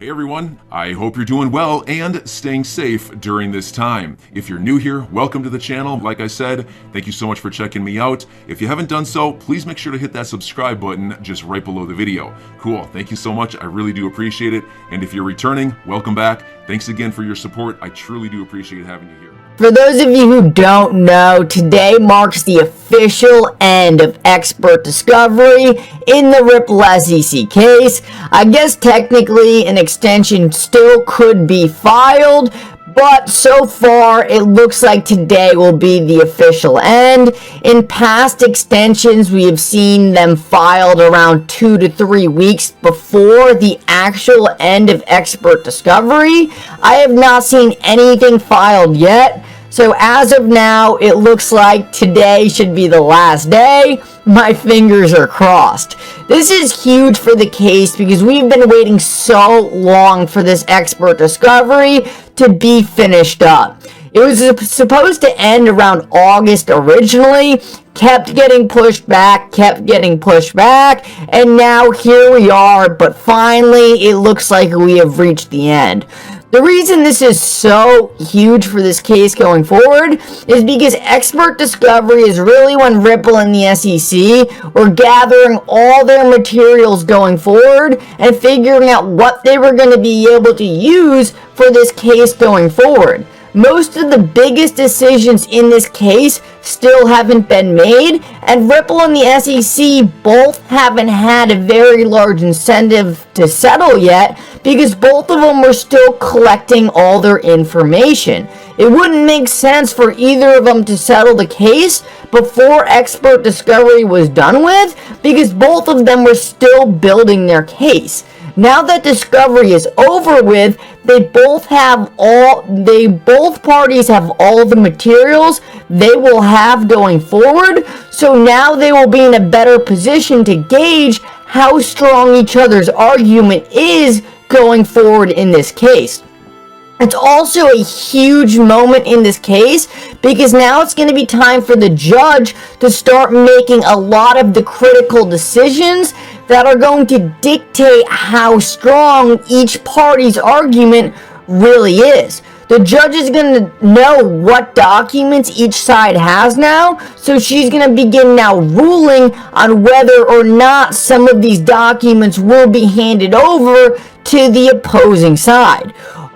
Hey everyone, I hope you're doing well and staying safe during this time. If you're new here, welcome to the channel. Like I said, thank you so much for checking me out. If you haven't done so, please make sure to hit that subscribe button just right below the video. Cool, thank you so much. I really do appreciate it. And if you're returning, welcome back. Thanks again for your support. I truly do appreciate having you here. For those of you who don't know, today marks the official end of expert discovery in the Ripple SEC case. I guess technically an extension still could be filed, but so far it looks like today will be the official end. In past extensions, we have seen them filed around 2 to 3 weeks before the actual end of expert discovery. I have not seen anything filed yet. So as of now, it looks like today should be the last day. My fingers are crossed. This is huge for the case because we've been waiting so long for this expert discovery to be finished up. It was supposed to end around August originally, kept getting pushed back, and now here we are, but finally it looks like we have reached the end. The reason this is so huge for this case going forward is because expert discovery is really when Ripple and the SEC were gathering all their materials going forward and figuring out what they were going to be able to use for this case going forward. Most of the biggest decisions in this case still haven't been made, and Ripple and the SEC both haven't had a very large incentive to settle yet because both of them were still collecting all their information. It wouldn't make sense for either of them to settle the case before expert discovery was done with because both of them were still building their case. Now that discovery is over with, both parties have all the materials they will have going forward, so now they will be in a better position to gauge how strong each other's argument is going forward in this case. It's also a huge moment in this case because now it's going to be time for the judge to start making a lot of the critical decisions that are going to dictate how strong each party's argument really is. The judge is going to know what documents each side has now, so she's going to begin now ruling on whether or not some of these documents will be handed over to the opposing side.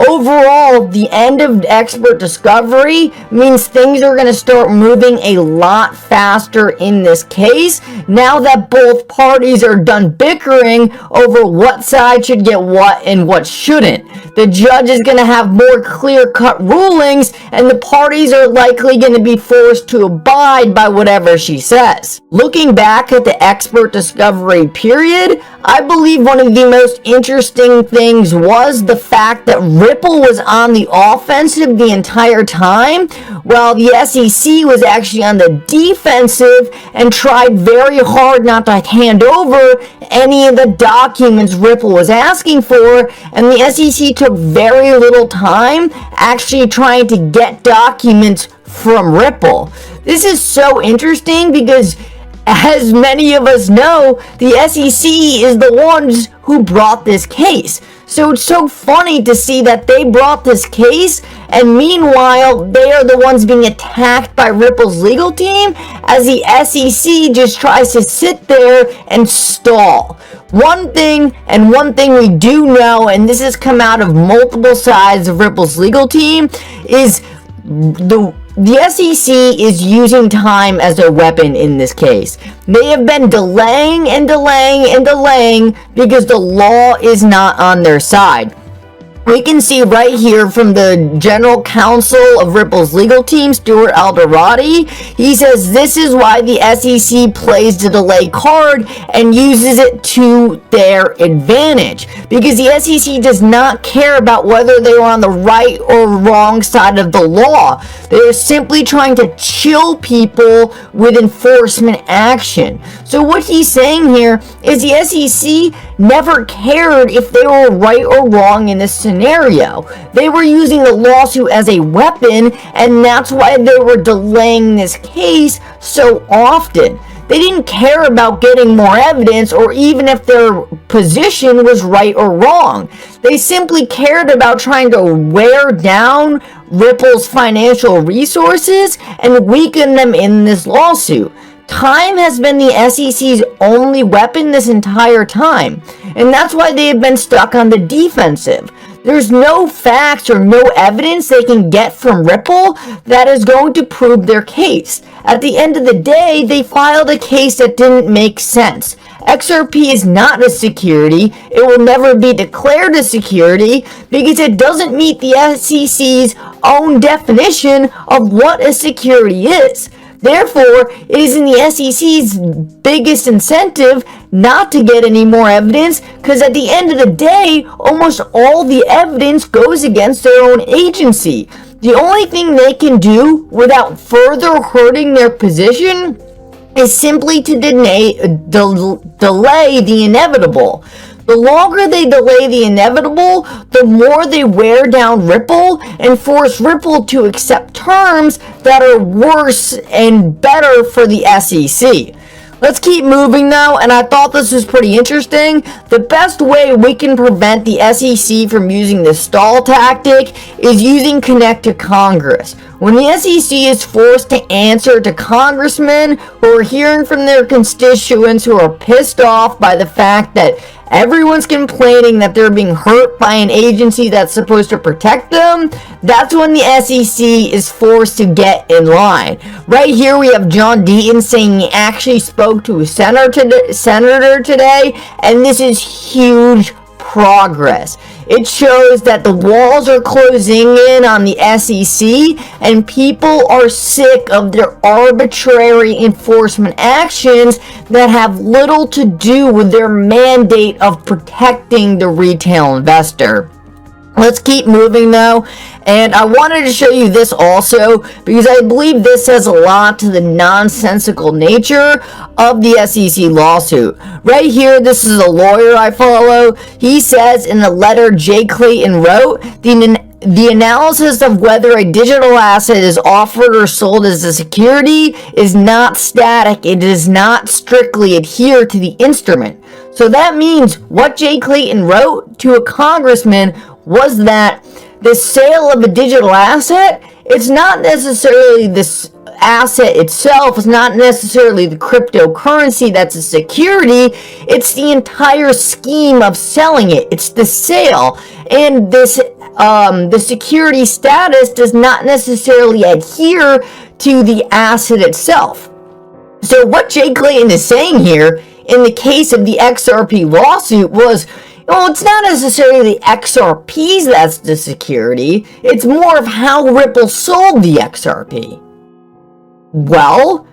Overall, the end of expert discovery means things are going to start moving a lot faster in this case now that both parties are done bickering over what side should get what and what shouldn't. The judge is going to have more clear-cut rulings, and the parties are likely going to be forced to abide by whatever she says. Looking back at the expert discovery period, I believe one of the most interesting things was the fact that Ripple was on the offensive the entire time, while the SEC was actually on the defensive and tried very hard not to hand over any of the documents Ripple was asking for, and the SEC took very little time actually trying to get documents from Ripple. This is so interesting because, as many of us know, the SEC is the ones who brought this case. So it's so funny to see that they brought this case, and meanwhile, they are the ones being attacked by Ripple's legal team as the SEC just tries to sit there and stall. One thing we do know, and this has come out of multiple sides of Ripple's legal team, is the SEC is using time as a weapon in this case. They have been delaying because the law is not on their side. We can see right here from the general counsel of Ripple's legal team, Stuart Alderati. He says this is why the SEC plays the delay card and uses it to their advantage. Because the SEC does not care about whether they are on the right or wrong side of the law. They are simply trying to chill people with enforcement action. So what he's saying here is the SEC never cared if they were right or wrong in this scenario. They were using the lawsuit as a weapon, and that's why they were delaying this case so often. They didn't care about getting more evidence or even if their position was right or wrong. They simply cared about trying to wear down Ripple's financial resources and weaken them in this lawsuit. Time has been the SEC's only weapon this entire time, and that's why they have been stuck on the defensive. There's no facts or no evidence they can get from Ripple that is going to prove their case. At the end of the day, they filed a case that didn't make sense. XRP is not a security. It will never be declared a security because it doesn't meet the SEC's own definition of what a security is. Therefore, it is in the SEC's biggest incentive not to get any more evidence, because at the end of the day, almost all the evidence goes against their own agency. The only thing they can do without further hurting their position is simply to delay the inevitable. The longer they delay the inevitable, the more they wear down Ripple and force Ripple to accept terms that are worse and better for the SEC. Let's keep moving now, and I thought this was pretty interesting. The best way we can prevent the SEC from using this stall tactic is using Connect to Congress. When the SEC is forced to answer to congressmen who are hearing from their constituents who are pissed off by the fact that everyone's complaining that they're being hurt by an agency that's supposed to protect them, that's when the SEC is forced to get in line. Right here we have John Deaton saying he actually spoke to a senator today, and this is huge progress. It shows that the walls are closing in on the SEC and people are sick of their arbitrary enforcement actions that have little to do with their mandate of protecting the retail investor. Let's keep moving though, and I wanted to show you this also because I believe this says a lot to the nonsensical nature of the SEC lawsuit. Right here, this is a lawyer I follow. He says in the letter Jay Clayton wrote, the analysis of whether a digital asset is offered or sold as a security is not static. It does not strictly adhere to the instrument. So that means what Jay Clayton wrote to a congressman was that the sale of a digital asset, it's not necessarily this asset itself, it's not necessarily the cryptocurrency that's a security, it's the entire scheme of selling it. It's the sale. And this the security status does not necessarily adhere to the asset itself. So what Jay Clayton is saying here in the case of the XRP lawsuit was, well, it's not necessarily the XRPs that's the security. It's more of how Ripple sold the XRP. Well,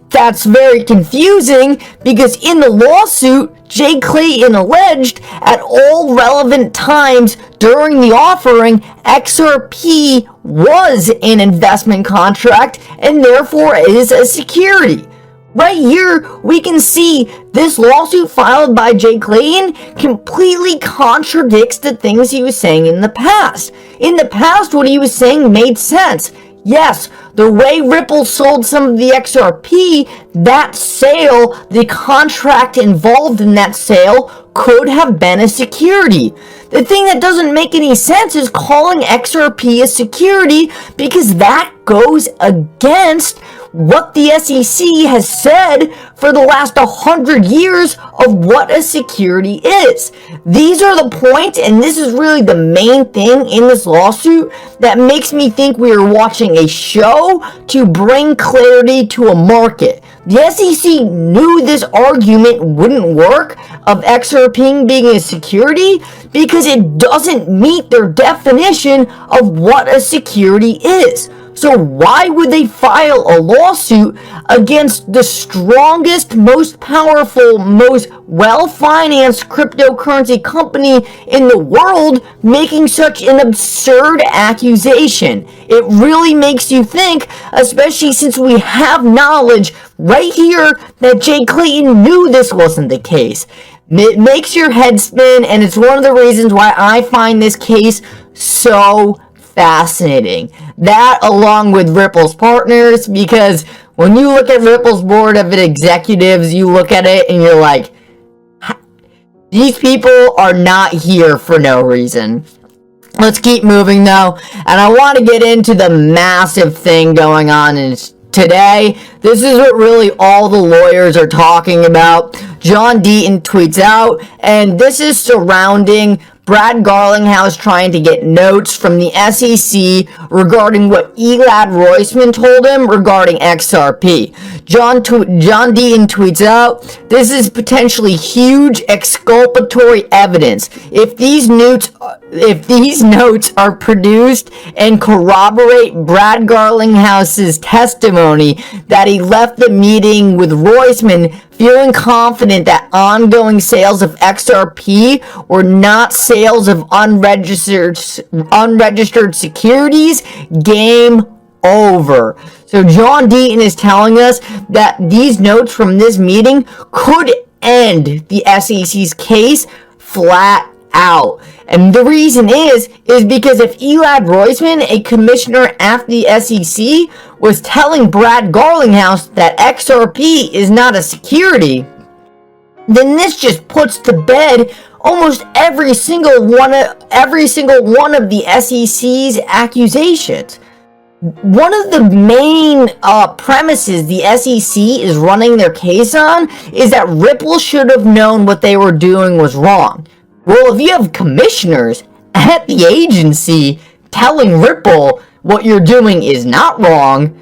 that's very confusing because in the lawsuit, Jay Clayton alleged at all relevant times during the offering, XRP was an investment contract and therefore is a security. Right here, we can see this lawsuit filed by Jay Clayton completely contradicts the things he was saying in the past. In the past, what he was saying made sense. Yes, the way Ripple sold some of the XRP, that sale, the contract involved in that sale could have been a security. The thing that doesn't make any sense is calling XRP a security because that goes against what the SEC has said for the last 100 years of what a security is. These are the points, and this is really the main thing in this lawsuit that makes me think we are watching a show to bring clarity to a market. The SEC knew this argument wouldn't work of XRP being a security because it doesn't meet their definition of what a security is. So why would they file a lawsuit against the strongest, most powerful, most well-financed cryptocurrency company in the world making such an absurd accusation? It really makes you think, especially since we have knowledge right here that Jay Clayton knew this wasn't the case. It makes your head spin, and it's one of the reasons why I find this case so fascinating. That along with Ripple's partners, because When you look at Ripple's board of executives, you look at it and you're like, these people are not here for no reason. Let's keep moving though, and I want to get into the massive thing going on today. This is what really all the lawyers are talking about. John Deaton tweets out, and this is surrounding Brad Garlinghouse trying to get notes from the SEC regarding what Elad Roisman told him regarding XRP. John Deaton tweets out, this is potentially huge exculpatory evidence. If these notes are produced and corroborate Brad Garlinghouse's testimony that he left the meeting with Roisman feeling confident that ongoing sales of XRP were not sales of unregistered securities, game over. So John Deaton is telling us that these notes from this meeting could end the SEC's case flat out. And the reason is because if Elad Roisman, a commissioner at the SEC, was telling Brad Garlinghouse that XRP is not a security, then this just puts to bed almost every single one of the SEC's accusations. One of the main premises the SEC is running their case on is that Ripple should have known what they were doing was wrong. Well, if you have commissioners at the agency telling Ripple what you're doing is not wrong,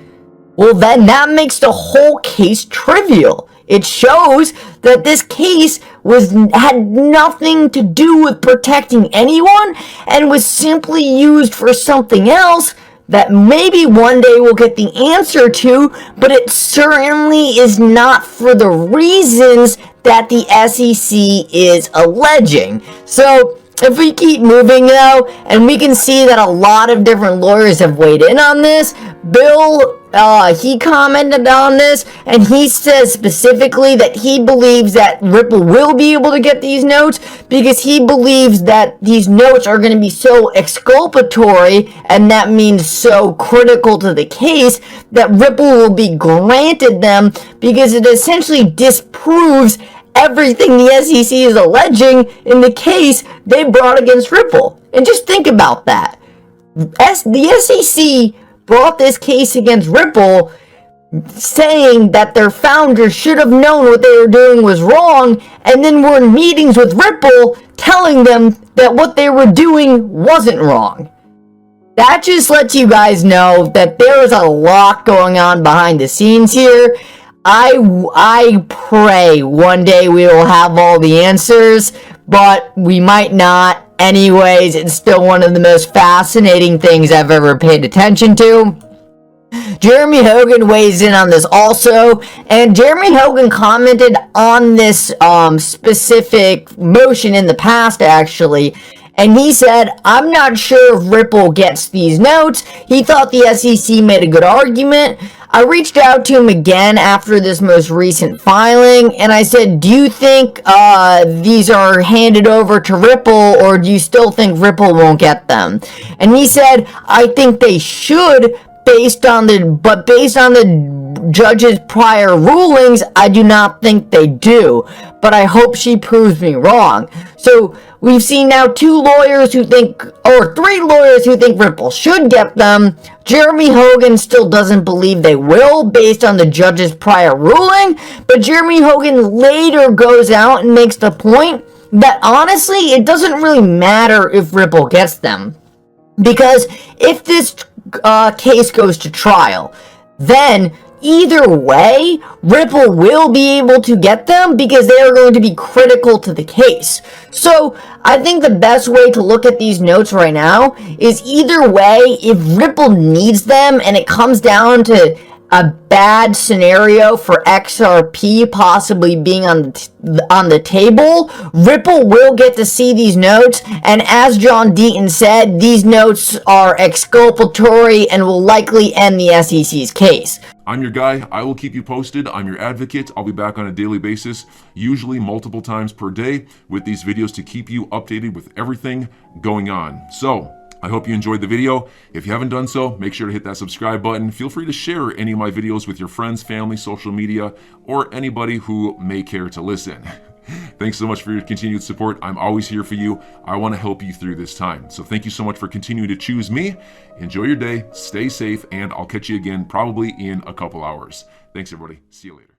well, then that makes the whole case trivial. It shows that this case had nothing to do with protecting anyone and was simply used for something else that maybe one day we'll get the answer to, but it certainly is not for the reasons that the SEC is alleging. So if we keep moving though, and we can see that a lot of different lawyers have weighed in on this, Bill, he commented on this, and he says specifically that he believes that Ripple will be able to get these notes because he believes that these notes are going to be so exculpatory, and that means so critical to the case, that Ripple will be granted them because it essentially disproves everything the SEC is alleging in the case they brought against Ripple. And just think about that. The SEC brought this case against Ripple saying that their founders should have known what they were doing was wrong, and then were in meetings with Ripple telling them that what they were doing wasn't wrong. That just lets you guys know that there is a lot going on behind the scenes here. I pray one day we will have all the answers, but we might not. Anyways, it's still one of the most fascinating things I've ever paid attention to. Jeremy Hogan weighs in on this also, and Jeremy Hogan commented on this specific motion in the past, actually, and he said, I'm not sure if Ripple gets these notes. He thought the SEC made a good argument. I reached out to him again after this most recent filing, and I said, do you think these are handed over to Ripple, or do you still think Ripple won't get them? And he said, I think they should, based on the judge's prior rulings, I do not think they do, but I hope she proves me wrong. So we've seen now three lawyers who think Ripple should get them. Jeremy Hogan still doesn't believe they will based on the judge's prior ruling, but Jeremy Hogan later goes out and makes the point that honestly, it doesn't really matter if Ripple gets them, because if this case goes to trial, then either way, Ripple will be able to get them because they are going to be critical to the case. So I think the best way to look at these notes right now is either way, if Ripple needs them and it comes down to a bad scenario for XRP possibly being on the table, Ripple will get to see these notes, and as John Deaton said, these notes are exculpatory and will likely end the SEC's case. I'm your guy. I will keep you posted. I'm your advocate. I'll be back on a daily basis, usually multiple times per day, with these videos to keep you updated with everything going on. So, I hope you enjoyed the video. If you haven't done so, make sure to hit that subscribe button. Feel free to share any of my videos with your friends, family, social media, or anybody who may care to listen. Thanks so much for your continued support. I'm always here for you. I want to help you through this time. So thank you so much for continuing to choose me. Enjoy your day, stay safe, and I'll catch you again probably in a couple hours. Thanks, everybody. See you later.